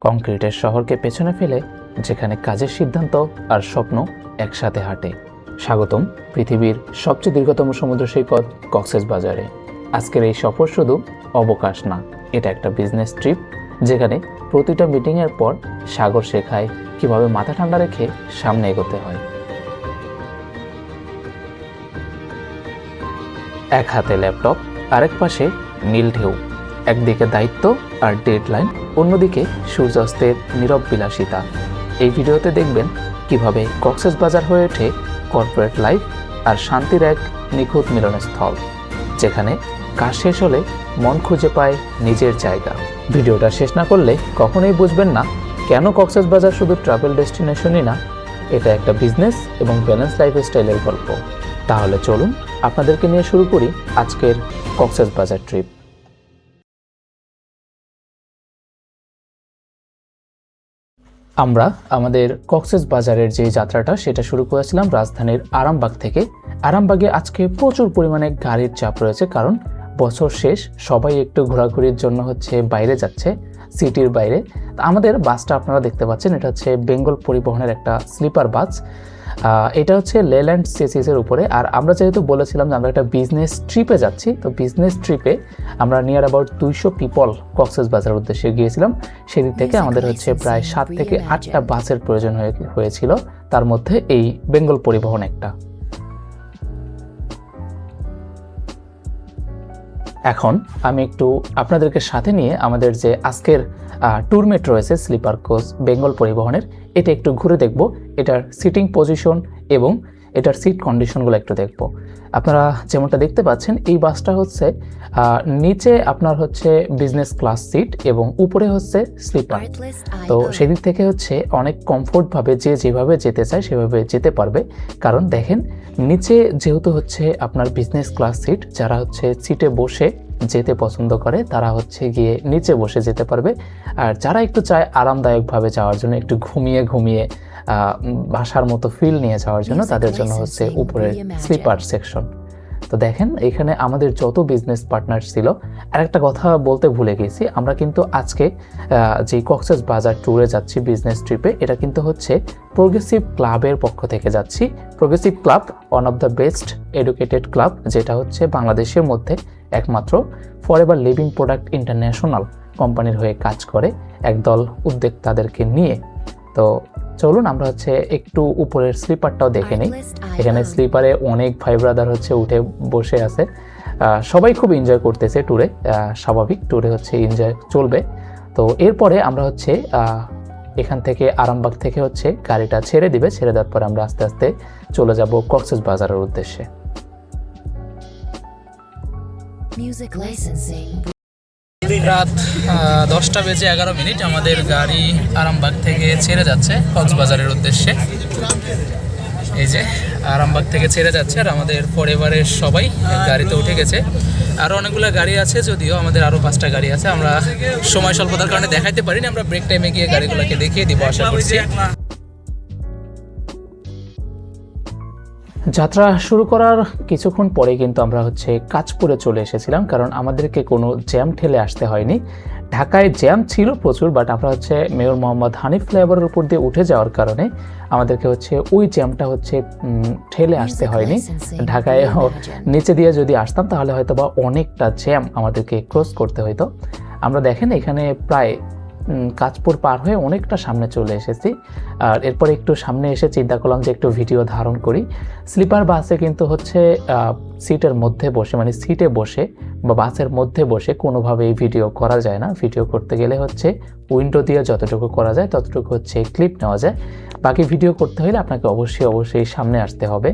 কংক্রিটের শহরকে পেছনে ফেলে যেখানে কাজের সিদ্ধান্ত আর স্বপ্ন একসাথে হাঁটে। স্বাগতম পৃথিবীর সবচেয়ে দীর্ঘতম সমুদ্র সৈকত কক্সবাজারে। আজকের এই সফর শুধু অবকাশ না, এটা একটা বিজনেস ট্রিপ যেখানে প্রতিটা মিটিংয়ের পর সাগর শেখায় কিভাবে মাথা ঠান্ডা রেখে সামনে এগোতে হয়। এক হাতে ল্যাপটপ, আরেক পাশে নীল ঢেউ, একদিকে দায়িত্ব আর ডেডলাইন, অন্যদিকে সূর্যাস্তের নীরব বিলাসিতা। এই ভিডিওতে দেখবেন কিভাবে কক্সবাজার হয়ে ওঠে কর্পোরেট লাইফ আর শান্তির এক নিখুঁত মিলনস্থল, যেখানে কাজ শেষ হলে মন খুঁজে পায় নিজের জায়গা। ভিডিওটা শেষ না করলে কখনোই বুঝবেন না কেন কক্সবাজার শুধু ট্রাভেল ডেস্টিনেশনই না, এটা একটা বিজনেস এবং ব্যালেন্স লাইফস্টাইলের গল্প। তাহলে চলুন আপনাদেরকে নিয়ে শুরু করি আজকের কক্সবাজার ট্রিপ। আমরা আমাদের কক্সবাজারের যে যাত্রাটা সেটা শুরু করেছিলাম রাজধানীর আরামবাগ থেকে। আরামবাগে আজকে প্রচুর পরিমাণে গাড়ির চাপ রয়েছে, কারণ বছর শেষ, সবাই একটু ঘোরাঘুরির জন্য বাইরে যাচ্ছে, সিটির বাইরে। আমাদের বাসটা আপনারা দেখতে পাচ্ছেন, এটা হচ্ছে বেঙ্গল পরিবহনের একটা স্লিপার বাস। এটা হচ্ছে লেল্যান্ড সিসিসের উপরে। আর আমরা যেহেতু বলেছিলাম যে আমরা একটা বিজনেস ট্রিপে যাচ্ছি, তো বিজনেস ট্রিপে আমরা নিয়ার অ্যাবাউট 200 পিপল কক্সবাজার উদ্দেশ্যে গিয়েছিলাম। সেদিক থেকে আমাদের প্রায় 7 থেকে 8টা বাসের প্রয়োজন হয়েছিল, তার মধ্যে এই বেঙ্গল পরিবহন একটা। এখন আমি একটু আপনাদেরকে সাথে নিয়ে আমাদের যে আজকের ট্যুরমেট রয়েছে স্লিপার কোচ বেঙ্গল পরিবহনের, এটা একটু ঘুরে দেখব। এটার সিটিং পজিশন এবং এটার সিট কন্ডিশনগুলো একটু দেখব। আপনারা যেমনটা দেখতে পাচ্ছেন, এই বাসটা নিচে আপনার বিজনেস ক্লাস সিট এবং উপরে স্লিপার। তো সেদিক থেকে অনেক কমফোর্টভাবে যে যেভাবে যেতে চায় সেভাবে যেতে পারবে। কারণ দেখেন, নিচে যেহেতু আপনার বিজনেস ক্লাস সিট, যারা সিটে বসে যেতে পছন্দ করে তারা গিয়ে নিচে বসে যেতে পারবে। আর যারা একটু চায় আরামদায়কভাবে যাওয়ার জন্য, একটু ঘুমিয়ে বাসার মতো ফিল নিয়ে যাওয়ার জন্য, তাদের জন্য উপরের স্লিপার সেকশন। তো দেখেন, এখানে আমাদের যত বিজনেস পার্টনার ছিল, আর একটা কথা বলতে ভুলে গেছি, আমরা কিন্তু আজকে যে কক্সবাজার ট্যুরে যাচ্ছি বিজনেস ট্রিপে, এটা কিন্তু প্রোগ্রেসিভ ক্লাবের পক্ষ থেকে যাচ্ছি। Progressive club one of the best educated club, যেটা বাংলাদেশের মধ্যে একমাত্র ফরএভার লিভিং প্রোডাক্ট ইন্টারন্যাশনাল কোম্পানির হয়ে কাজ করে একদল উদ্যোক্তাদেরকে নিয়ে। তো চলুন আমরা একটু উপরের স্লিপারটাও দেখে নিই। এখানে স্লিপারে অনেক ভাই ব্রাদার উঠে বসে আছে, সবাই খুব এনজয় করতেছে ট্যুরে। স্বাভাবিক, ট্যুরে এনজয় চলবে। তো এরপরে আমরা এখান থেকে আরামবাগ থেকে গাড়িটা ছেড়ে দিবে। ছেড়ে দেওয়ার পরে আমরা আস্তে আস্তে চলে যাব কক্সবাজারের উদ্দেশ্যে। রাত 10:11 আমাদের গাড়ি আরামবাগ থেকে ছেড়ে যাচ্ছে কক্সবাজারের উদ্দেশ্যে। এই যে আরামবাগ থেকে ছেড়ে যাচ্ছে, আর আমাদের পরিবারের সবাই গাড়িতে উঠে গেছে। আরও অনেকগুলো গাড়ি আছে, যদিও আমাদের আরও 5টা গাড়ি আছে। আমরা সময় স্বল্পতার কারণে দেখাইতে পারিনি, আমরা ব্রেক টাইমে গিয়ে গাড়িগুলোকে দেখিয়ে দিব আশা করছি। যাত্রা শুরু করার কিছুক্ষণ পরে কিন্তু আমরা কাঁচপুরে চলে এসেছিলাম, কারণ আমাদেরকে কোনো জ্যাম ঠেলে আসতে হয়নি। ঢাকায় জ্যাম ছিল প্রচুর, বাট আমরা মেয়র মোহাম্মদ হানিফ ফ্লাইওভারের উপর দিয়ে উঠে যাওয়ার কারণে আমাদেরকে ওই জ্যামটা ঠেলে আসতে হয়নি। ঢাকায় নিচে দিয়ে যদি আসতাম তাহলে হয়তো বা অনেকটা জ্যাম আমাদেরকে ক্রস করতে হইতো। আমরা দেখেন এখানে প্রায় কাঁচপুর পার হয়ে অনেকটা সামনে চলে এসেছি। আর এরপর একটু সামনে এসে চিন্তা করলাম যে একটু ভিডিও ধারণ করি। স্লিপার বাসে কিন্তু সিটের মধ্যে বসে, মানে সিটে বসে বা বাসের মধ্যে বসে কোনোভাবেই ভিডিও করা যায় না। ভিডিও করতে গেলে উইন্ডো দিয়ে যতটুকু করা যায় ততটুকু ক্লিপ নেওয়া যায়। বাকি ভিডিও করতে হলে আপনাকে অবশ্যই সামনে আসতে হবে।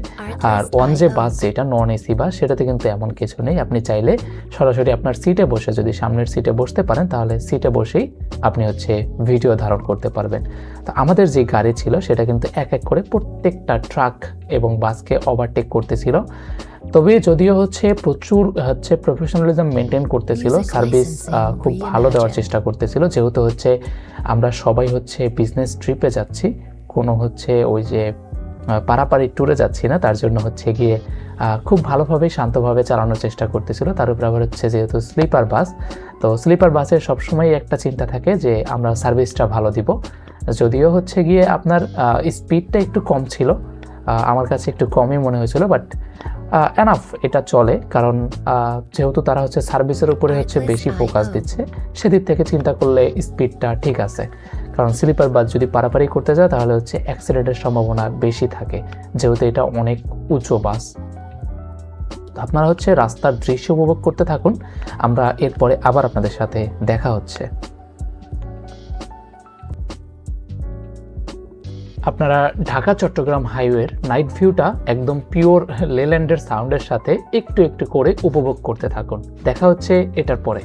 আর ওয়ান যে বাস, যেটা নন এসি বাস, সেটাতে কিন্তু এমন কিছু নেই। আপনি চাইলে সরাসরি আপনার সিটে বসে, যদি সামনের সিটে বসতে পারেন, তাহলে সিটে বসেই আপনি ভিডিও ধারণ করতে পারবেন। তো আমাদের যে গাড়ি ছিল সেটা কিন্তু এক এক করে প্রত্যেকটা ট্রাক এবং বাসকে ওভারটেক করতেছিল। তবে যদিও প্রচুর প্রফেশনালিজম মেনটেন করতেছিল, সার্ভিস খুব ভালো দেওয়ার চেষ্টা করতেছিল। যেহেতু আমরা সবাই বিজনেস ট্রিপে যাচ্ছি, কোনো ওই যে পারাপারি ট্যুরে যাচ্ছি না, তার জন্য গিয়ে খুব ভালোভাবে শান্তভাবে চালানোর চেষ্টা করতেছিল। তার উপরে আবার হচ্ছে যেহেতু স্লিপার বাস, তো স্লিপার বাসের সবসময় একটা চিন্তা থাকে যে আমরা সার্ভিসটা ভালো দিব। যদিও হচ্ছে গিয়ে আপনার স্পিডটা একটু কম ছিল, আমার কাছে একটু কমই মনে হয়েছিল, বাট এনাফ, এটা চলে। কারণ যেহেতু তারা হচ্ছে সার্ভিসের উপরে হচ্ছে বেশি ফোকাস দিচ্ছে, সেদিক থেকে চিন্তা করলে স্পিডটা ঠিক আছে। কারণ স্লিপার বাস যদি পারাপারি করতে যায় তাহলে হচ্ছে অ্যাক্সিডেন্টের সম্ভাবনা বেশি থাকে, যেহেতু এটা অনেক উঁচু বাস। আপনারা হচ্ছে রাস্তার দৃশ্য উপভোগ করতে থাকুন, আমরা এরপরে আবার আপনাদের সাথে দেখা হচ্ছে। আপনারা ঢাকা চট্টগ্রাম হাইওয়ের নাইট ভিউটা একদম পিওর লেল্যান্ডের সাউন্ডের সাথে একটু একটু করে উপভোগ করতে থাকুন। দেখা হচ্ছে এটার পরে।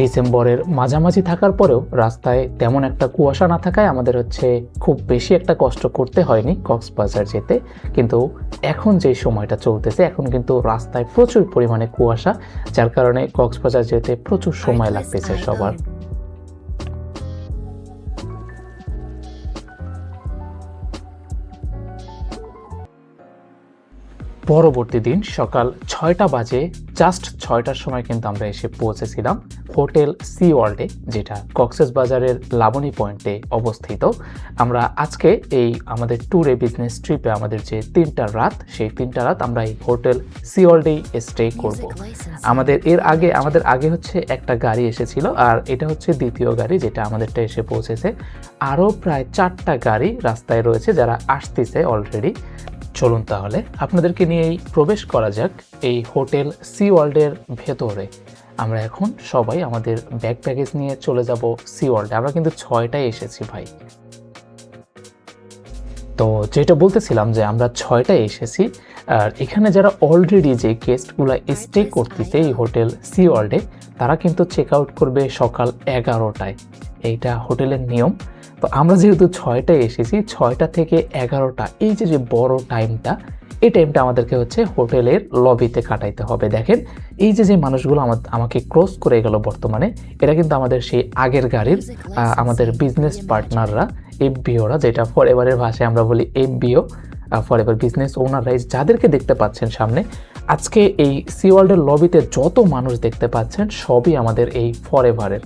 ডিসেম্বরের মাঝামাঝি থাকার পরেও রাস্তায় তেমন একটা কুয়াশা না থাকায় আমাদের হচ্ছে খুব বেশি একটা কষ্ট করতে হয়নি কক্সবাজার যেতে। কিন্তু এখন যে সময়টা চলতেছে, এখন কিন্তু রাস্তায় প্রচুর পরিমাণে কুয়াশা, যার কারণে কক্সবাজার যেতে প্রচুর সময় লাগতেছে সবার। পরবর্তী দিন সকাল 6টা বাজে, জাস্ট 6টার সময় কিন্তু আমরা এসে পৌঁছেছিলাম হোটেল সি ওয়ার্ল্ডে, যেটা কক্সবাজারের লাবণী পয়েন্টে অবস্থিত। আমরা আজকে এই আমাদের ট্যুরে, বিজনেস ট্রিপে আমাদের যে 3টা রাত, সেই 3টা রাত আমরা এই হোটেল সি ওয়ার্ল্ডেই স্টে করব। আমাদের আগে হচ্ছে একটা গাড়ি এসেছিল, আর এটা হচ্ছে দ্বিতীয় গাড়ি যেটা আমাদেরটা এসে পৌঁছেছে। আরও প্রায় 4টা গাড়ি রাস্তায় রয়েছে যারা আসতেছে অলরেডি। চলুন তাহলে আপনাদেরকে নিয়েই প্রবেশ করা যাক এই হোটেল সি ওয়ার্ল্ডের ভেতরে। আমরা এখন সবাই আমাদের ব্যাগ প্যাকেজ নিয়ে চলে যাব সি ওয়ার্ল্ডে। আমরা কিন্তু 6টায় এসেছি ভাই। তো যেটা বলতেছিলাম যে আমরা 6টায় এসেছি, আর এখানে যারা অলরেডি যে গেস্টগুলো স্টে করতেছে এই হোটেল সি ওয়ার্ল্ডে, তারা কিন্তু চেক আউট করবে সকাল 11টায়। এইটা হোটেলের নিয়ম। তো আমরা যেহেতু 6টায় এসেছি, 6টা থেকে 11টা, এই যে বড় টাইমটা, এই টাইমটা আমাদেরকে হচ্ছে হোটেলের লবিতে কাটাইতে হবে। দেখেন এই যে মানুষগুলো আমাকে ক্রস করে গেল বর্তমানে, এরা কিন্তু আমাদের সেই আগের গাড়ির আমাদের বিজনেস পার্টনাররা, এফবিওরা, যেটা ফরএভারের ভাষায় আমরা বলি এফবিও, ফরএভার বিজনেস ওনাররাই, যাদেরকে দেখতে পাচ্ছেন সামনে। আজকে এই সি ওয়ার্ল্ডের লবিতে যত মানুষ দেখতে পাচ্ছেন সবই আমাদের এই ফরএভারের।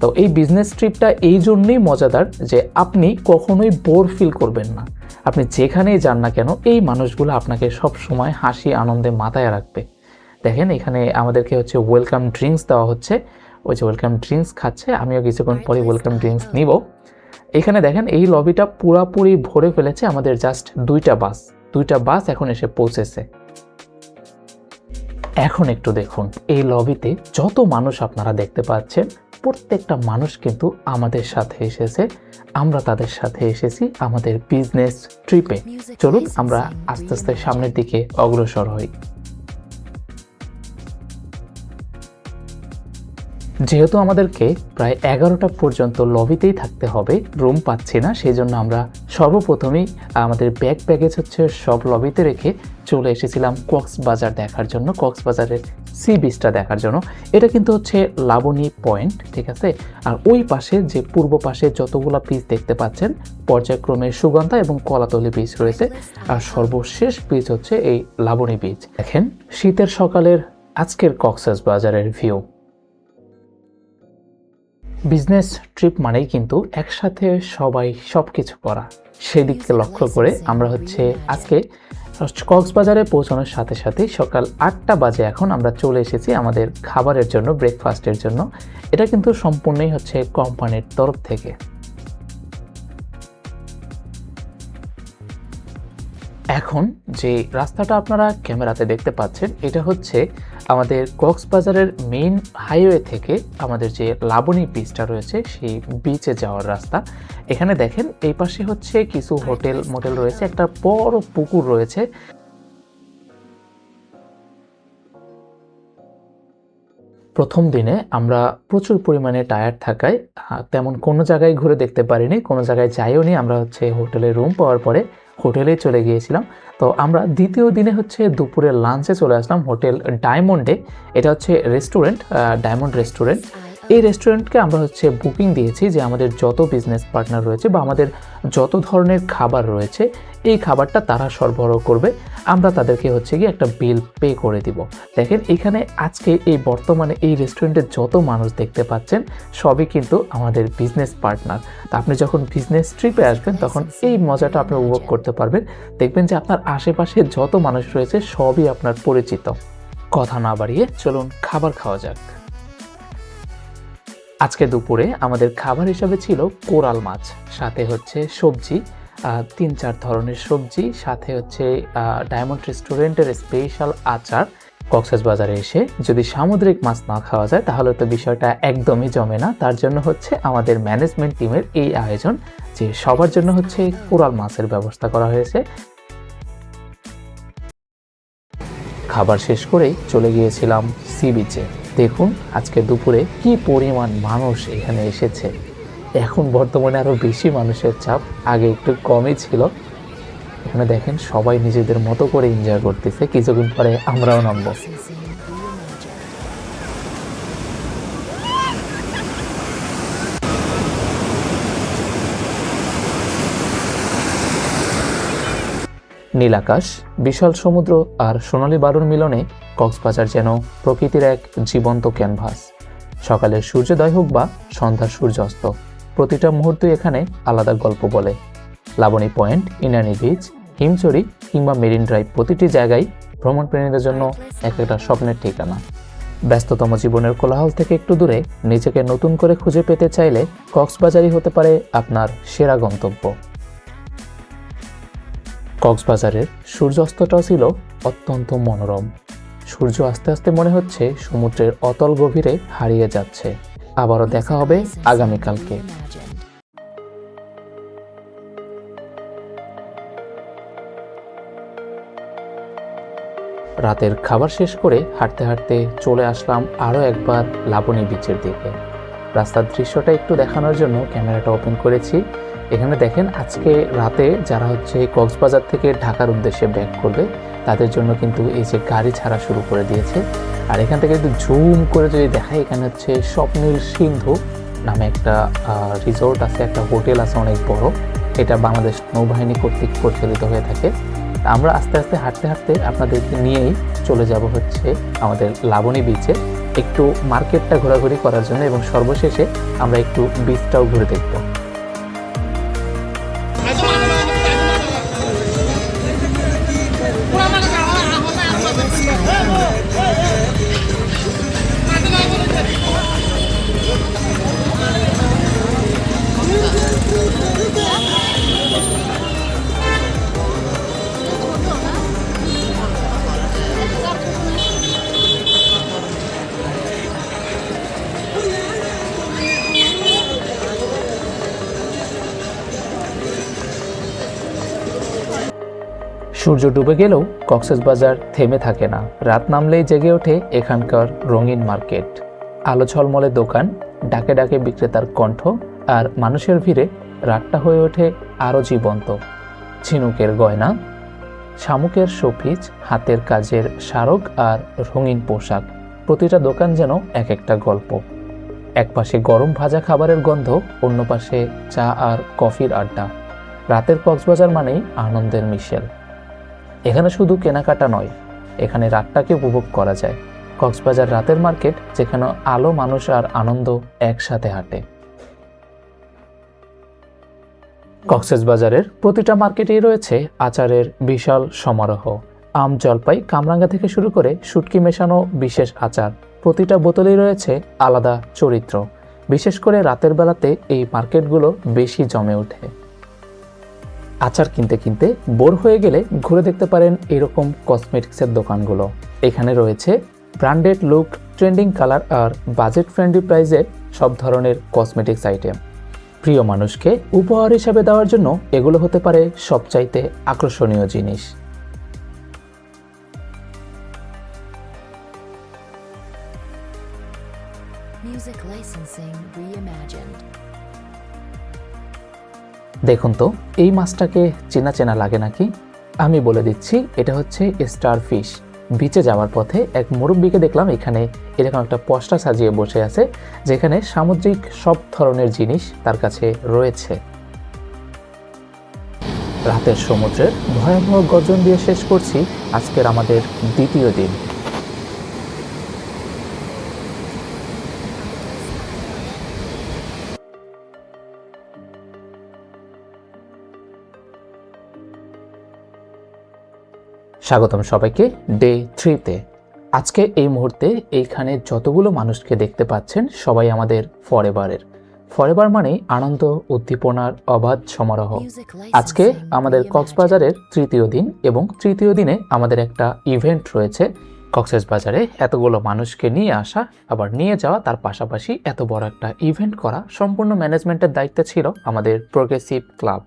তো এই বিজনেস ট্রিপটা এই জন্যই মজাদার যে আপনি কখনোই বোর ফিল করবেন না। আপনি যেখানেই যান না কেন, এই মানুষগুলো আপনাকে সব সময় হাসি আনন্দে মাথায় রাখবে। দেখেন এখানে আমাদেরকে হচ্ছে ওয়েলকাম ড্রিঙ্কস দেওয়া হচ্ছে, ওই যে ওয়েলকাম ড্রিঙ্কস খাচ্ছে, আমিও কিছুক্ষণ পরে ওয়েলকাম ড্রিঙ্কস নিব। এখানে দেখেন এই লবিটা পুরাপুরি ভরে ফেলেছে, আমাদের জাস্ট 2টা বাস এখন এসে পৌঁছেছে। এখন একটু দেখুন এই লবিতে যত মানুষ আপনারা দেখতে পাচ্ছেন, প্রত্যেকটা মানুষ কিন্তু আমাদের সাথে এসেছে, আমরা তাদের সাথে এসেছি আমাদের বিজনেস ট্রিপে। চলুন আমরা আস্তে আস্তে সামনের দিকে অগ্রসর হই। যেহেতু আমাদেরকে প্রায় 11টা পর্যন্ত লবিতেই থাকতে হবে, রুম পাচ্ছি না, সেই জন্য আমরা সর্বপ্রথমেই আমাদের ব্যাগ প্যাকেজ হচ্ছে সব লবিতে রেখে চলে এসেছিলাম কক্সবাজার দেখার জন্য, কক্সবাজারের সি বিচটা দেখার জন্য। এটা কিন্তু হচ্ছে লাবণী পয়েন্ট, ঠিক আছে। আর ওই পাশে যে পূর্ব পাশে যতগুলো বিচ দেখতে পাচ্ছেন, পর্যায়ক্রমে সুগন্ধা এবং কলাতলি বিচ রয়েছে, আর সর্বশেষ বিচ হচ্ছে এই লাবণী বিচ। দেখেন শীতের সকালের আজকের কক্সবাজারের ভিউ। বিজনেস ট্রিপ মানেই কিন্তু একসাথে সবাই সব কিছু করা, সেদিককে লক্ষ্য করে আমরা আজকে কক্সবাজারে পৌঁছানোর সাথে সাথেই সকাল 8টা বাজে এখন আমরা চলে এসেছি আমাদের খাবারের জন্য, ব্রেকফাস্টের জন্য। এটা কিন্তু সম্পূর্ণই কোম্পানির তরফ থেকে। এখন যে রাস্তাটা আপনারা ক্যামেরাতে দেখতে পাচ্ছেন, এটা আমাদের কক্সবাজারের মেইন হাইওয়ে থেকে আমাদের যে লাবণী বিচটা রয়েছে সেই বিচে যাওয়ার রাস্তা। এখানে দেখেন এই পাশে কিছু হোটেল মোটেল রয়েছে, একটা বড় পুকুর রয়েছে। প্রথম দিনে আমরা প্রচুর পরিমাণে টায়ার্ড থাকায় তেমন কোনো জায়গায় ঘুরে দেখতে পারিনি, কোনো জায়গায় যাইও নি। আমরা হোটেলে রুম পাওয়ার পরে হোটেলে চলে গিয়েছিলাম। তো আমরা দ্বিতীয় দিনে দুপুরে লাঞ্চে চলে আসলাম হোটেল ডায়মন্ডে। এটা রেস্টুরেন্ট, ডায়মন্ড রেস্টুরেন্ট। এই রেস্টুরেন্টকে আমরা বুকিং দিয়েছি যে আমাদের যত বিজনেস পার্টনার রয়েছে বা আমাদের যত ধরনের খাবার রয়েছে এই খাবারটা তারা সরবরাহ করবে, আমরা তাদেরকে গিয়ে একটা বিল পে করে দিব। দেখেন এখানে আজকে এই বর্তমানে এই রেস্টুরেন্টে যত মানুষ দেখতে পাচ্ছেন সবই কিন্তু আমাদের বিজনেস পার্টনার। তা আপনি যখন বিজনেস ট্রিপে আসবেন তখন এই মজাটা আপনি উপভোগ করতে পারবেন। দেখবেন যে আপনার আশেপাশে যত মানুষ রয়েছে সবই আপনার পরিচিত। কথা না বাড়িয়ে চলুন খাবার খাওয়া যাক। আজকে দুপুরে আমাদের খাবার হিসাবে ছিল কোরাল মাছ, সাথে সবজি, 3-4 ধরনের সবজি, সাথে ডায়মন্ড রেস্টুরেন্টের স্পেশাল আচার। কক্সবাজারে এসে যদি সামুদ্রিক মাছ না খাওয়া যায় তাহলে তো বিষয়টা একদমই জমে না। তার জন্য আমাদের ম্যানেজমেন্ট টিমের এই আয়োজন যে সবার জন্য কোরাল মাছের ব্যবস্থা করা হয়েছে। খাবার শেষ করেই চলে গিয়েছিলাম সি বিচে। দেখুন আজকে দুপুরে কি পরিমাণ মানুষ এখানে এসেছে। এখন বর্তমানে আরো বেশি মানুষের চাপ, আগে একটু কমই ছিল। এখানে দেখেন সবাই নিজেদের মতো করে এনজয় করতেছে। কিছুক্ষণ পরে আমরাও নামবো। নীল আকাশ, বিশাল সমুদ্র আর সোনালী বালুর মিলনে কক্সবাজার যেন প্রকৃতির এক জীবন্ত ক্যানভাস। সকালের সূর্যোদয় হোক বা সন্ধ্যার সূর্যাস্ত, প্রতিটা মুহূর্তই এখানে আলাদা গল্প বলে। লাবণী পয়েন্ট, ইনানি বিচ, হিমচুরি কিংবা মেরিন ড্রাইভ, প্রতিটি জায়গায় ভ্রমণপ্রেমীদের জন্য একটা স্বপ্নের ঠিকানা। ব্যস্ততম জীবনের কোলাহল থেকে একটু দূরে নিজেকে নতুন করে খুঁজে পেতে চাইলে কক্সবাজারই হতে পারে আপনার সেরা গন্তব্য। কক্সবাজারের সূর্যাস্তটাও ছিল অত্যন্ত মনোরম। সূর্য আস্তে আস্তে মনে হচ্ছে সমুদ্রের অতল গভীরে হারিয়ে যাচ্ছে। আবারও দেখা হবে আগামীকালকে। রাতের খাবার শেষ করে হাঁটতে হাঁটতে চলে আসলাম আরও একবার লাবণী বিচের দিকে। রাস্তার দৃশ্যটা একটু দেখানোর জন্য ক্যামেরাটা ওপেন করেছি। এখানে দেখেন আজকে রাতে যারা কক্সবাজার থেকে ঢাকার উদ্দেশ্যে ব্যাক করবে তাদের জন্য কিন্তু এই যে গাড়ি ছাড়া শুরু করে দিয়েছে। আর এখান থেকে একটু জুম করে যদি দেখায়, এখানে স্বপ্নীল সিন্ধু নামে একটা রিসোর্ট আছে, একটা হোটেল আছে অনেক বড়। এটা বাংলাদেশ নৌবাহিনী কর্তৃক পরিচালিত হয়ে থাকে। আমরা আস্তে আস্তে হাঁটতে হাঁটতে আপনাদেরকে নিয়েই চলে যাব আমাদের লাবণী বিচে, একটু মার্কেটটা ঘোরাঘুরি করার জন্য, এবং সর্বশেষে আমরা একটু বিচটাও ঘুরে দেখব। সূর্য ডুবে গেলেও কক্সবাজার থেমে থাকে না। রাত নামলেই জেগে ওঠে এখানকার রঙিন মার্কেট। আলো ঝলমলে দোকান, ডাকে ডাকে বিক্রেতার কণ্ঠ, আর মানুষের ভিড়ে রাতটা হয়ে ওঠে আরও জীবন্ত। ঝিনুকের গয়না, শামুকের শোপিস, হাতের কাজের স্মারক আর রঙিন পোশাক, প্রতিটা দোকান যেন এক একটা গল্প। এক পাশে গরম ভাজা খাবারের গন্ধ, অন্য পাশে চা আর কফির আড্ডা। রাতের কক্সবাজার মানেই আনন্দের মিশেল। এখানে শুধু কেনাকাটা নয়, এখানে রাতটাকে উপভোগ করা যায়। কক্সবাজার রাতের মার্কেট, যেখানে আলো, মানুষ আর আনন্দ একসাথে হাঁটে। কক্সবাজারের প্রতিটা মার্কেটেই রয়েছে আচারের বিশাল সমারোহ। আম, জলপাই, কামরাঙ্গা থেকে শুরু করে শুটকি মেশানো বিশেষ আচার, প্রতিটা বোতলেই রয়েছে আলাদা চরিত্র। বিশেষ করে রাতের বেলাতে এই মার্কেটগুলো বেশি জমে ওঠে। আচার কিনতে কিনতে বোর হয়ে গেলে ঘুরে দেখতে পারেন এরকম কসমেটিক্সের দোকানগুলো। এখানে রয়েছে ব্র্যান্ডেড লুক, ট্রেন্ডিং কালার আর বাজেট ফ্রেন্ডলি প্রাইসের সব ধরনের কসমেটিক্স আইটেম। প্রিয় মানুষকে উপহার হিসাবে দেওয়ার জন্য এগুলো হতে পারে সবচাইতে আকর্ষণীয় জিনিস। Music licensing reimagined. দেখুন তো এই মাছটাকে চেনা চেনা লাগে নাকি? আমি বলে দিচ্ছি, এটা হচ্ছে স্টার ফিশ। বিচে যাওয়ার পথে এক মুরব্বিকে দেখলাম এখানে এরকম একটা পসরা সাজিয়ে বসে আছে, যেখানে সামুদ্রিক সব ধরনের জিনিস তার কাছে রয়েছে। রাতের সমুদ্রের ভয়াবহ গর্জন দিয়ে শেষ করছি আজকের আমাদের দ্বিতীয় দিন। স্বাগতম সবাইকে ডে 3-তে। আজকে এই মুহূর্তে এইখানে যতগুলো মানুষকে দেখতে পাচ্ছেন সবাই আমাদের ফরএভার মানেই আনন্দ, উদ্দীপনার অবাধ সমারোহ। আজকে আমাদের কক্সবাজারের তৃতীয় দিন এবং তৃতীয় দিনে আমাদের একটা ইভেন্ট রয়েছে। কক্সবাজারে এতগুলো মানুষকে নিয়ে আসা, আবার নিয়ে যাওয়া, তার পাশাপাশি এত বড় একটা ইভেন্ট করা সম্পূর্ণ ম্যানেজমেন্টের দায়িত্ব ছিল আমাদের প্রোগ্রেসিভ ক্লাব।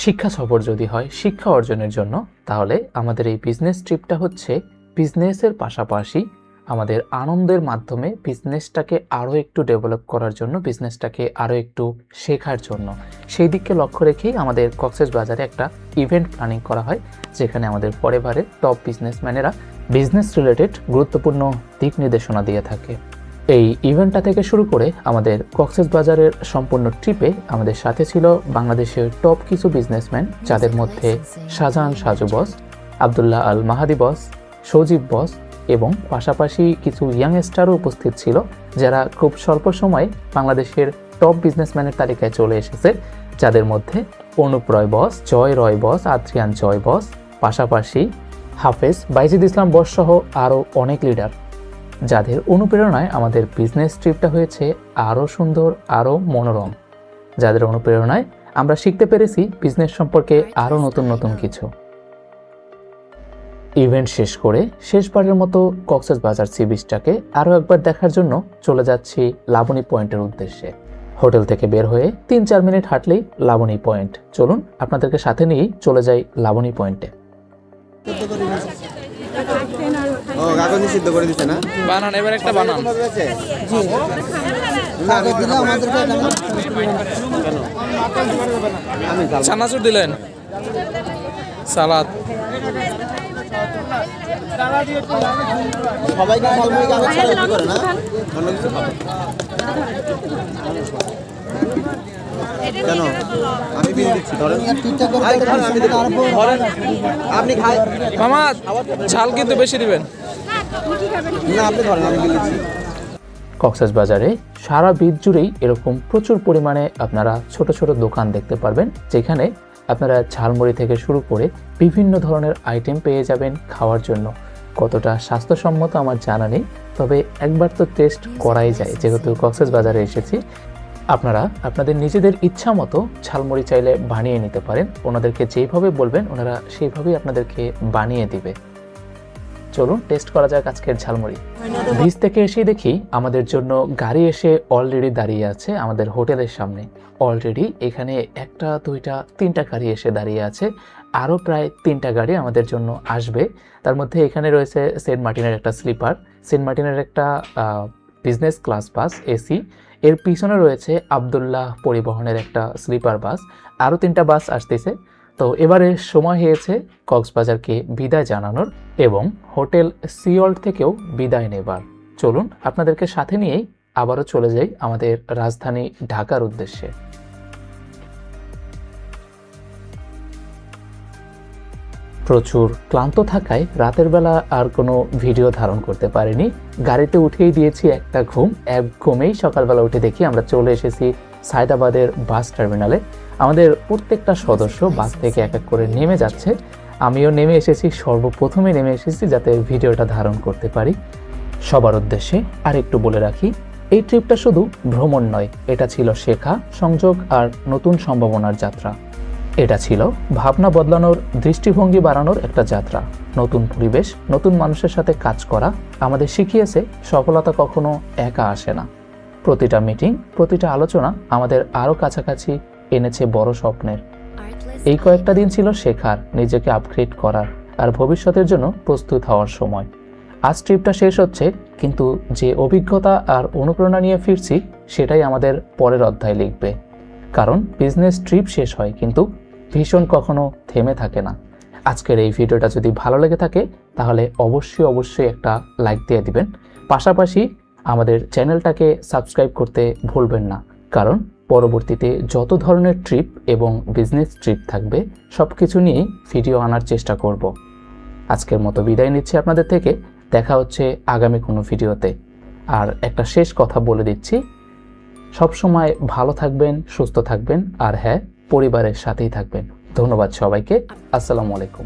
শিক্ষা সফর যদি হয় শিক্ষা অর্জনের জন্য, তাহলে আমাদের এই বিজনেস ট্রিপটা হচ্ছে বিজনেসের পাশাপাশি আমাদের আনন্দের মাধ্যমে বিজনেসটাকে আরও একটু ডেভেলপ করার জন্য, বিজনেসটাকে আরও একটু শেখার জন্য। সেই দিককে লক্ষ্য রেখেই আমাদের কক্সবাজারে একটা ইভেন্ট প্ল্যানিং করা হয়, যেখানে আমাদের ফরএভারের টপ বিজনেসম্যানেরা বিজনেস রিলেটেড গুরুত্বপূর্ণ দিক নির্দেশনা দিয়ে থাকে। এই ইভেন্টটা থেকে শুরু করে আমাদের কক্সবাজারের সম্পূর্ণ ট্রিপে আমাদের সাথে ছিল বাংলাদেশের টপ কিছু বিজনেসম্যান, যাদের মধ্যে শাহজাহান সাজু বস, আবদুল্লাহ আল মাহাদি বস, সজীব বস এবং পাশাপাশি কিছু ইয়াংস্টারও উপস্থিত ছিল, যারা খুব স্বল্প সময়ে বাংলাদেশের টপ বিজনেসম্যানের তালিকায় চলে এসেছে, যাদের মধ্যে অনুপ রয় বস, জয় রয় বস, আদ্রিয়ান জয় বস, পাশাপাশি হাফেজ, বাইজিদ ইসলাম বস সহ আরও অনেক লিডার, যাদের অনুপ্রেরণায় আমাদের বিজনেস ট্রিপটা হয়েছে আরও সুন্দর, আরও মনোরম, যাদের অনুপ্রেরণায় আমরা শিখতে পেরেছি বিজনেস সম্পর্কে আরও নতুন নতুন কিছু। ইভেন্ট শেষ করে শেষবারের মতো কক্সবাজার সি বিচটাকে আরও একবার দেখার জন্য চলে যাচ্ছি লাবণী পয়েন্টের উদ্দেশ্যে। হোটেল থেকে বের হয়ে 3-4 মিনিট হাঁটলেই লাবণী পয়েন্ট। চলুন আপনাদেরকে সাথে নিয়েই চলে যাই লাবণী পয়েন্টে। সিদ্ধ করে দিচ্ছে না, বানান এবার একটা বানান। চানাচুর দিলেন, সালাদ, সবাইকে করে না, অন্য কিছু খাবে কেন? আমি দিয়ে দিচ্ছি, ধরেন আপনি খাই মামা, ঝাল কিন্তু বেশি দিবেন না, আপনি ধরেন আমি দিয়ে দিচ্ছি। কক্সবাজারে সারা বিচ জুড়েই এরকম প্রচুর পরিমাণে আপনারা ছোট ছোট দোকান দেখতে পারবেন, যেখানে আপনারা ঝালমুড়ি থেকে শুরু করে বিভিন্ন ধরনের আইটেম পেয়ে যাবেন খাওয়ার জন্য। কতটা স্বাস্থ্যসম্মত আমার জানা নেই, তবে একবার তো টেস্ট করাই যায়, যেহেতু কক্সবাজারে এসেছি। আপনারা আপনাদের নিজেদের ইচ্ছা মতো ঝালমুড়ি চাইলে বানিয়ে নিতে পারেন, ওনাদেরকে যেইভাবে বলবেন ওনারা সেইভাবেই আপনাদেরকে বানিয়ে দিবে। চলুন টেস্ট করা যাক আজকের ঝালমুড়ি। বিচ থেকে এসেই দেখি আমাদের জন্য গাড়ি এসে অলরেডি দাঁড়িয়ে আছে আমাদের হোটেলের সামনে। অলরেডি এখানে 1টা 2টা 3টা গাড়ি এসে দাঁড়িয়ে আছে, আরও প্রায় 3টা গাড়ি আমাদের জন্য আসবে। তার মধ্যে এখানে রয়েছে সেন্ট মার্টিনের একটা স্লিপার, সেন্ট মার্টিনের একটা বিজনেস ক্লাস বাস এসি, এর পিছনে রয়েছে আবদুল্লাহ পরিবহনের একটা স্লিপার বাস, আরও 3টা বাস আসতেছে। তো এবারে সময় হয়েছে কক্সবাজারকে বিদায় জানানোর এবং হোটেল সিওল্ড থেকেও বিদায় নেবার। চলুন আপনাদেরকে সাথে নিয়েই আবারও চলে যাই আমাদের রাজধানী ঢাকার উদ্দেশ্যে। প্রচুর ক্লান্ত থাকায় রাতের বেলা আর কোনো ভিডিও ধারণ করতে পারিনি। গাড়িতে উঠেই দিয়েছি একটা ঘুম, এক ঘুমেই সকালবেলা উঠে দেখি আমরা চলে এসেছি সায়দাবাদের বাস টার্মিনালে। আমাদের প্রত্যেকটা সদস্য বাস থেকে এক এক করে নেমে যাচ্ছে। আমিও নেমে এসেছি, সর্বপ্রথমে নেমে এসেছি যাতে ভিডিওটা ধারণ করতে পারি। সবার উদ্দেশ্যে আর একটু বলে রাখি, এই ট্রিপটা শুধু ভ্রমণ নয়, এটা ছিল শেখা, সংযোগ আর নতুন সম্ভাবনার যাত্রা। এটা ছিল ভাবনা বদলানোর, দৃষ্টিভঙ্গি বাড়ানোর একটা যাত্রা। নতুন পরিবেশ, নতুন মানুষের সাথে কাজ করা আমাদের শিখিয়েছে সফলতা কখনো একা আসে না। প্রতিটা মিটিং, প্রতিটা আলোচনা আমাদের আরও কাছাকাছি এনেছে বড় স্বপ্নের। এই কয়েকটা দিন ছিল শেখার, নিজেকে আপগ্রেড করার আর ভবিষ্যতের জন্য প্রস্তুত হওয়ার সময়। আজ ট্রিপটা শেষ হচ্ছে, কিন্তু যে অভিজ্ঞতা আর অনুপ্রেরণা নিয়ে ফিরছি সেটাই আমাদের পরের অধ্যায় লিখবে। কারণ বিজনেস ট্রিপ শেষ হয়, কিন্তু ভীষণ কখনো থেমে থাকে না। আজকের এই ভিডিওটা যদি ভালো লেগে থাকে তাহলে অবশ্যই একটা লাইক দিয়ে দিবেন। পাশাপাশি আমাদের চ্যানেলটাকে সাবস্ক্রাইব করতে ভুলবেন না, কারণ পরবর্তীতে যত ধরনের ট্রিপ এবং বিজনেস ট্রিপ থাকবে সব কিছু নিয়েই ভিডিও আনার চেষ্টা করব। আজকের মতো বিদায় নিচ্ছি আপনাদের থেকে, দেখা হচ্ছে আগামী কোনো ভিডিওতে। আর একটা শেষ কথা বলে দিচ্ছি, সবসময় ভালো থাকবেন, সুস্থ থাকবেন আর হ্যাঁ, পরিবারের সাথেই থাকবেন। ধন্যবাদ সবাইকে। আসসালামু আলাইকুম।